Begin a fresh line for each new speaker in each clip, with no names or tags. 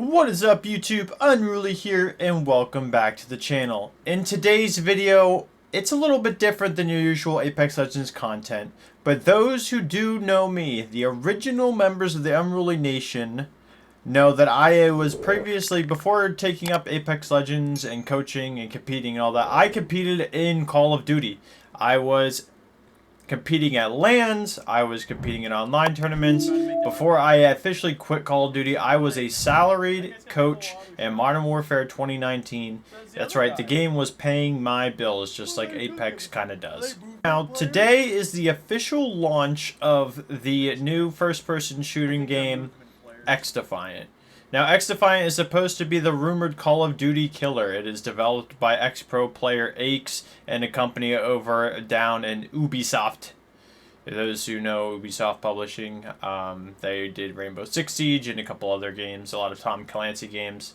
What is up YouTube, Unruly here, and welcome back to the channel. In today's video, it's a little bit different than your usual Apex Legends content, but those who do know me, the original members of the Unruly Nation, know that I was previously, before taking up Apex Legends and coaching and competing and all that, I competed in Call of Duty. I was competing at LANs, I was competing in online tournaments. Before I officially quit Call of Duty, I was a salaried coach in Modern Warfare 2019. That's right, the game was paying my bills, just like Apex kind of does. Now, today is the official launch of the new first-person shooting game, Xdefiant. Now, Xdefiant is supposed to be the rumored Call of Duty killer. It is developed by ex-pro player Aches and a company over down in Ubisoft. For those who know Ubisoft Publishing, they did Rainbow Six Siege and a couple other games, a lot of Tom Clancy games.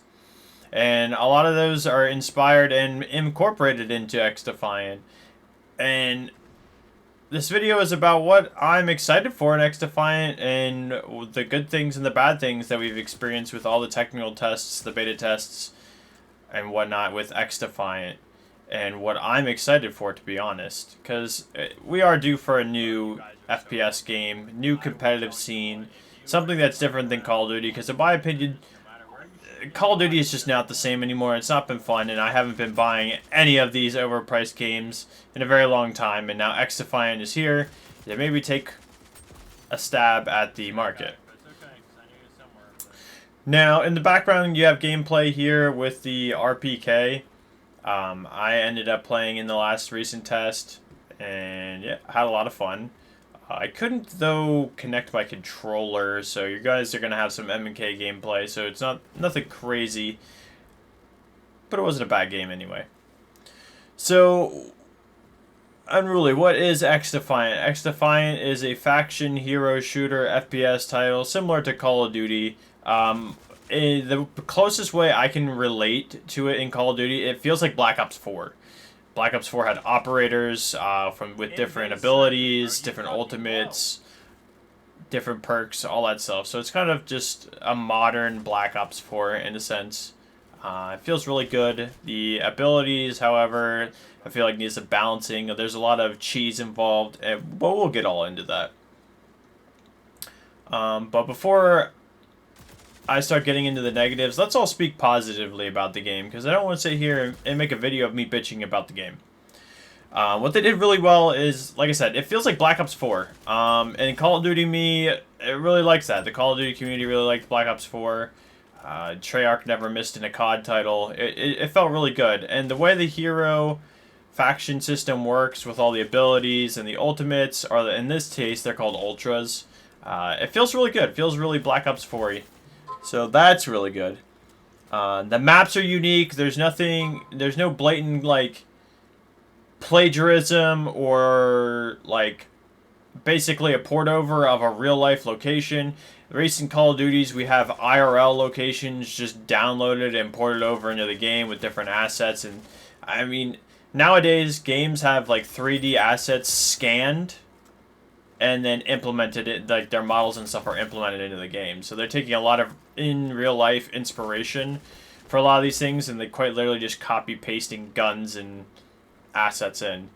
And a lot of those are inspired and incorporated into Xdefiant. And this video is about what I'm excited for in Xdefiant and the good things and the bad things that we've experienced with all the technical tests, the beta tests, and whatnot with Xdefiant. And what I'm excited for, to be honest. Because we are due for a new FPS game, new competitive scene, something that's different than Call of Duty. Because in my opinion, Call of Duty is just not the same anymore. It's not been fun, and I haven't been buying any of these overpriced games in a very long time. And now Xdefiant is here to maybe take a stab at the market. Now, in the background, you have gameplay here with the RPK. I ended up playing in the last recent test, and yeah, had a lot of fun. I couldn't, though, connect my controller, so you guys are going to have some M&K gameplay, so it's nothing crazy, but it wasn't a bad game anyway. So, Unruly, what is Xdefiant? Xdefiant is a faction hero shooter FPS title, similar to Call of Duty. The closest way I can relate to it in Call of Duty, it feels like Black Ops 4. Black Ops 4 had operators with different abilities, different ultimates, different perks, all that stuff. So it's kind of just a modern Black Ops 4 in a sense. It feels really good. The abilities, however, I feel like needs some balancing. There's a lot of cheese involved, but we'll get all into that. But before I start getting into the negatives, let's all speak positively about the game, because I don't want to sit here and make a video of me bitching about the game. What they did really well is, like I said, it feels like Black Ops 4. And Call of Duty it really likes that. The Call of Duty community really liked Black Ops 4. Treyarch never missed in a COD title. It felt really good. And the way the hero faction system works with all the abilities and the ultimates, or in this case, they're called Ultras. It feels really good. It feels really Black Ops 4-y. So that's really good. The maps are unique. There's no blatant, like, plagiarism or, like, basically a port over of a real-life location. The recent Call of Duties, we have IRL locations just downloaded and ported over into the game with different assets. And, I mean, nowadays, games have, like, 3D assets scanned and then implemented it, like their models and stuff are implemented into the game. So they're taking a lot of in real life inspiration for a lot of these things, and they quite literally just copy pasting guns and assets in.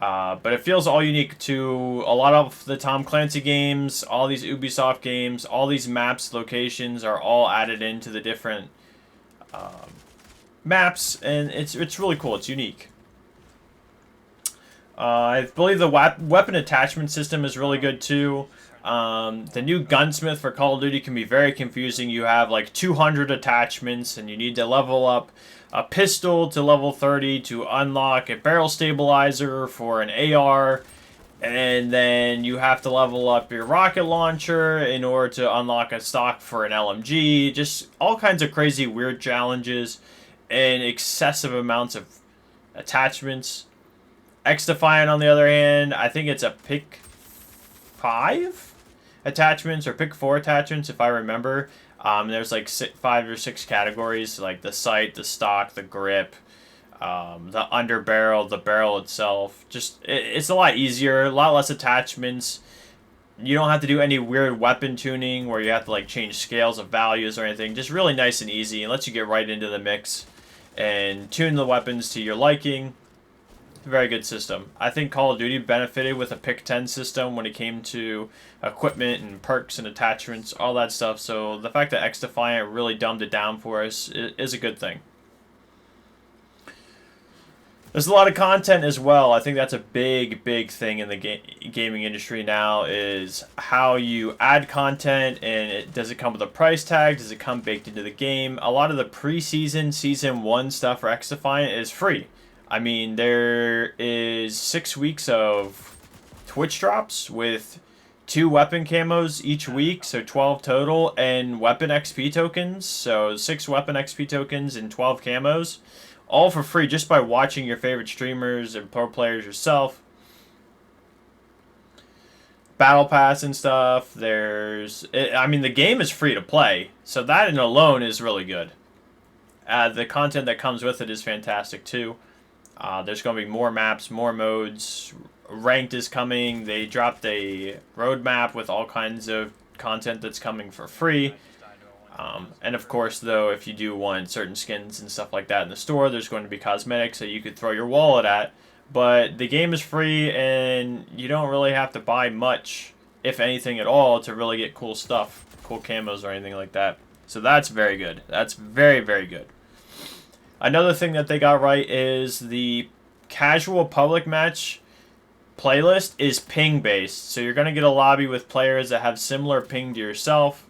But it feels all unique to a lot of the Tom Clancy games, all these Ubisoft games, all these maps, locations are all added into the different maps, and it's really cool. It's unique. I believe the weapon attachment system is really good too. The new gunsmith for Call of Duty can be very confusing. You have like 200 attachments, and you need to level up a pistol to level 30 to unlock a barrel stabilizer for an AR, and then you have to level up your rocket launcher in order to unlock a stock for an LMG. Just all kinds of crazy weird challenges and excessive amounts of attachments. Xdefiant, on the other hand, I think it's a pick 5 attachments or pick 4 attachments, if I remember. There's like 5 or 6 categories, like the sight, the stock, the grip, the underbarrel, the barrel itself. Just it's a lot easier, a lot less attachments. You don't have to do any weird weapon tuning where you have to like change scales of values or anything. Just really nice and easy, and lets you get right into the mix and tune the weapons to your liking. Very good system. I think Call of Duty benefited with a pick 10 system when it came to equipment and perks and attachments, all that stuff. So the fact that Xdefiant really dumbed it down for us is a good thing. There's a lot of content as well. I think that's a big thing in the gaming industry now, is how you add content, and does it come with a price tag? Does it come baked into the game? A lot of the preseason, Season 1 stuff for Xdefiant is free. I mean, there is 6 weeks of Twitch drops with 2 weapon camos each week, so 12 total, and weapon XP tokens, so 6 weapon XP tokens and 12 camos. All for free just by watching your favorite streamers and pro players yourself. Battle Pass and stuff. I mean, the game is free to play, so that in alone is really good. The content that comes with it is fantastic too. There's going to be more maps, more modes. Ranked is coming. They dropped a roadmap with all kinds of content that's coming for free. And of course, though, if you do want certain skins and stuff like that in the store, there's going to be cosmetics that you could throw your wallet at. But the game is free, and you don't really have to buy much, if anything at all, to really get cool stuff, cool camos or anything like that. So that's very good. That's very good. Another thing that they got right is the casual public match playlist is ping-based. So you're going to get a lobby with players that have similar ping to yourself,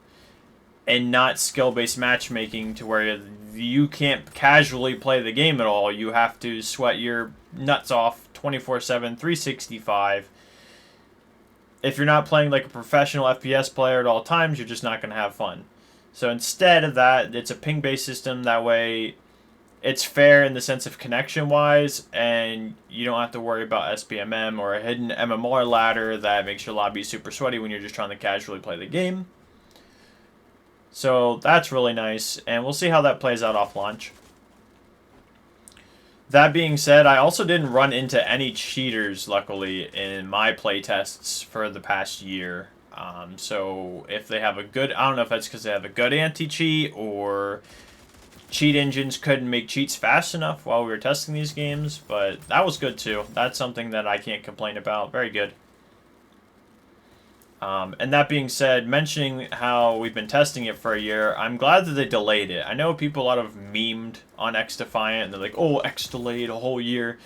and not skill-based matchmaking to where you can't casually play the game at all. You have to sweat your nuts off 24/7, 365. If you're not playing like a professional FPS player at all times, you're just not going to have fun. So instead of that, it's a ping-based system. That way, it's fair in the sense of connection-wise, and you don't have to worry about SPMM or a hidden MMR ladder that makes your lobby super sweaty when you're just trying to casually play the game. So that's really nice, and we'll see how that plays out off launch. That being said, I also didn't run into any cheaters, luckily, in my playtests for the past year. So if they have a good, I don't know if that's because they have a good anti-cheat, or cheat engines couldn't make cheats fast enough while we were testing these games, but that was good too. That's something that I can't complain about. Very good. And that being said, mentioning how we've been testing it for a year, I'm glad that they delayed it. I know people a lot of memed on Xdefiant, and they're like, oh, X delayed a whole year.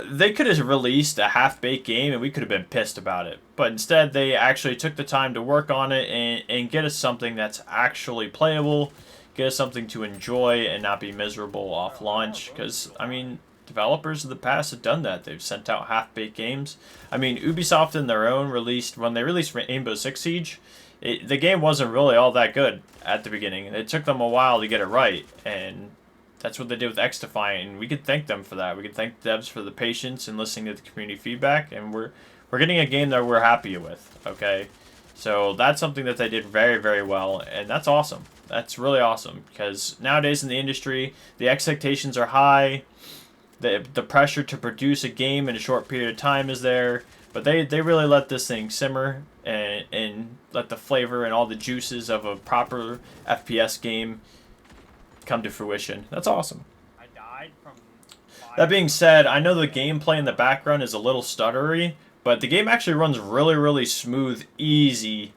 They could have released a half-baked game, and we could have been pissed about it. But instead, they actually took the time to work on it and get us something that's actually playable, get us something to enjoy and not be miserable off launch. Because, I mean, developers of the past have done that. They've sent out half-baked games. I mean, Ubisoft in their own when they released Rainbow Six Siege, the game wasn't really all that good at the beginning. It took them a while to get it right, and that's what they did with Xdefiant, and we could thank them for that. We could thank devs for the patience and listening to the community feedback, and we're getting a game that we're happy with, okay? So that's something that they did very well, and that's awesome. That's really awesome, because nowadays in the industry, the expectations are high. The pressure to produce a game in a short period of time is there, but they really let this thing simmer and let the flavor and all the juices of a proper FPS game come to fruition. That's awesome.
I died from
that being said, I know the gameplay in the background is a little stuttery, but the game actually runs really smooth, easy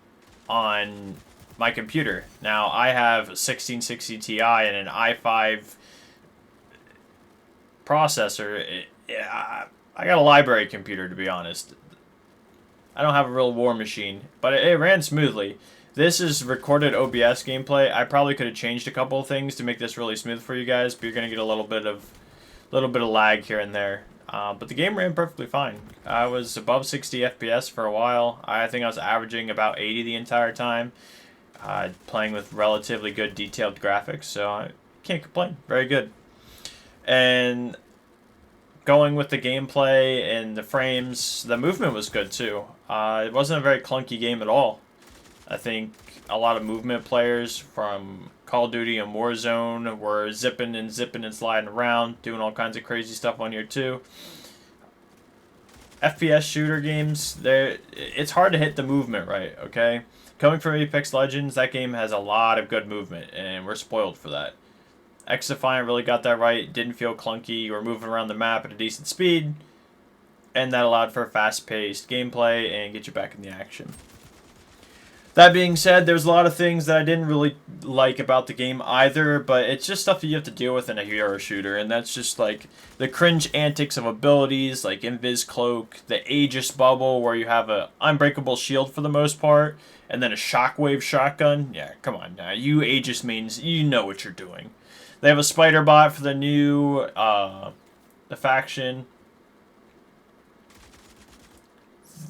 on my computer. Now, I have a 1660 Ti and an i5 processor. I got a library computer, to be honest. I don't have a real war machine, but it ran smoothly. This is recorded OBS gameplay. I probably could have changed a couple of things to make this really smooth for you guys, but you're gonna get a little bit of lag here and there. But the game ran perfectly fine. I was above 60 FPS for a while. I think I was averaging about 80 the entire time, playing with relatively good detailed graphics, so I can't complain. Very good. And going with the gameplay and the frames, the movement was good too. It wasn't a very clunky game at all. I think a lot of movement players from Call of Duty and Warzone were zipping and sliding around, doing all kinds of crazy stuff on here too. FPS shooter games, it's hard to hit the movement right, okay? Coming from Apex Legends, that game has a lot of good movement, and we're spoiled for that. Xdefiant really got that right, didn't feel clunky, you were moving around the map at a decent speed, and that allowed for fast-paced gameplay and get you back in the action. That being said, there's a lot of things that I didn't really like about the game either, but it's just stuff that you have to deal with in a hero shooter, and that's just like the cringe antics of abilities, like Invis Cloak, the Aegis Bubble, where you have a unbreakable shield for the most part, and then a shockwave shotgun. Yeah, come on now. You Aegis mains, you know what you're doing. They have a spider bot for the new, the faction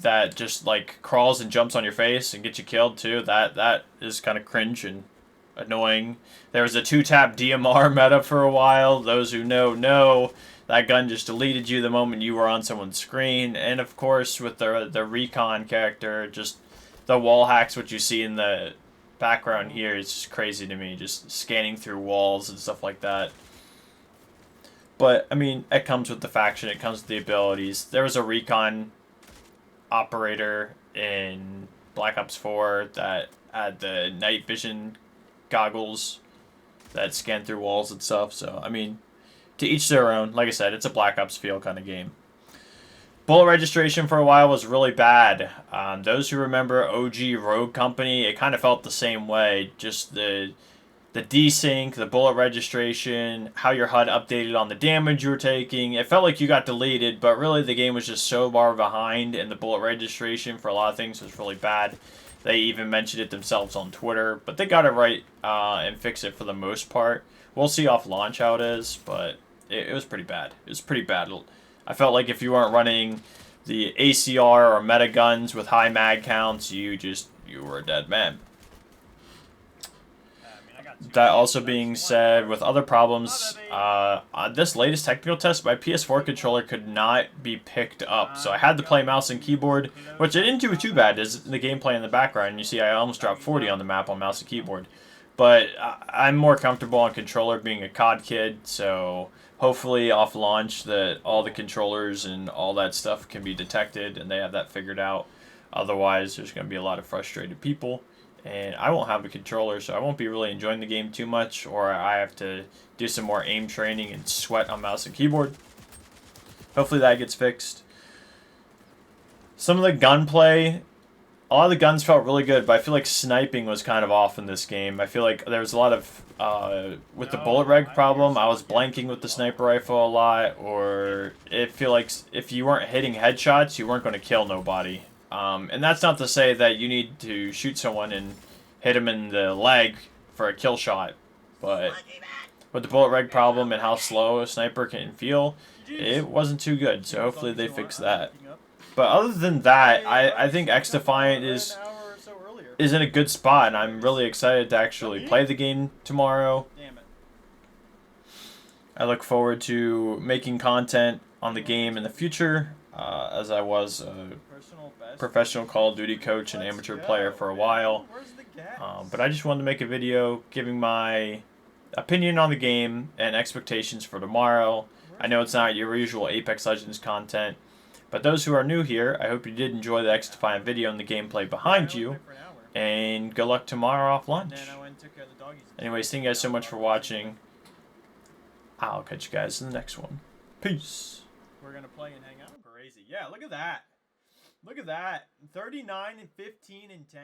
that just like crawls and jumps on your face and gets you killed too. That is kind of cringe and annoying. There was a 2-tap DMR meta for a while. Those who know that gun just deleted you the moment you were on someone's screen. And of course with the recon character, just the wall hacks, what you see in the background here is just crazy to me, just scanning through walls and stuff like that. But I mean, it comes with the faction, it comes with the abilities. There was a recon operator in Black Ops 4 that had the night vision goggles that scan through walls and stuff. So I mean, to each their own. Like I said, it's a Black Ops feel kind of game. Bullet registration for a while was really bad. Those who remember OG Rogue Company, it kind of felt the same way. Just the desync, the bullet registration, how your HUD updated on the damage you were taking. It felt like you got deleted, but really the game was just so far behind, and the bullet registration for a lot of things was really bad. They even mentioned it themselves on Twitter, but they got it right and fixed it for the most part. We'll see off launch how it is, but it was pretty bad. It was pretty bad. I felt like if you weren't running the ACR or meta guns with high mag counts, you were a dead man. That also being said, with other problems, on this latest technical test, my PS4 controller could not be picked up. So I had to play mouse and keyboard, which I didn't do too bad. Is the gameplay in the background. You see I almost dropped 40 on the map on mouse and keyboard. But I'm more comfortable on controller being a COD kid, so hopefully off launch that all the controllers and all that stuff can be detected and they have that figured out. Otherwise, there's going to be a lot of frustrated people. And I won't have a controller, so I won't be really enjoying the game too much, or I have to do some more aim training and sweat on mouse and keyboard. Hopefully that gets fixed. Some of the gunplay, a lot of the guns felt really good, but I feel like sniping was kind of off in this game. I feel like there was a lot of, with the bullet reg problem, I was blanking with the sniper rifle a lot, or it feel like if you weren't hitting headshots, you weren't going to kill nobody. And that's not to say that you need to shoot someone and hit him in the leg for a kill shot, but with the bullet reg problem and how slow a sniper can feel, it wasn't too good, so hopefully they fix that. But other than that, I think Xdefiant is in a good spot, and I'm really excited to actually play the game tomorrow. I look forward to making content on the game in the future, as I was a professional Call of Duty coach and amateur player for a while. But I just wanted to make a video giving my opinion on the game and expectations for tomorrow. I know it's not your usual Apex Legends content, but those who are new here, I hope you did enjoy the Xdefiant video and the gameplay behind you, and good luck tomorrow off lunch. Anyways, thank you guys so much for watching. I'll catch you guys in the next one. Peace.
We're going to play and hang out. Crazy. Yeah, look at that. Look at that. 39 and 15 and 10.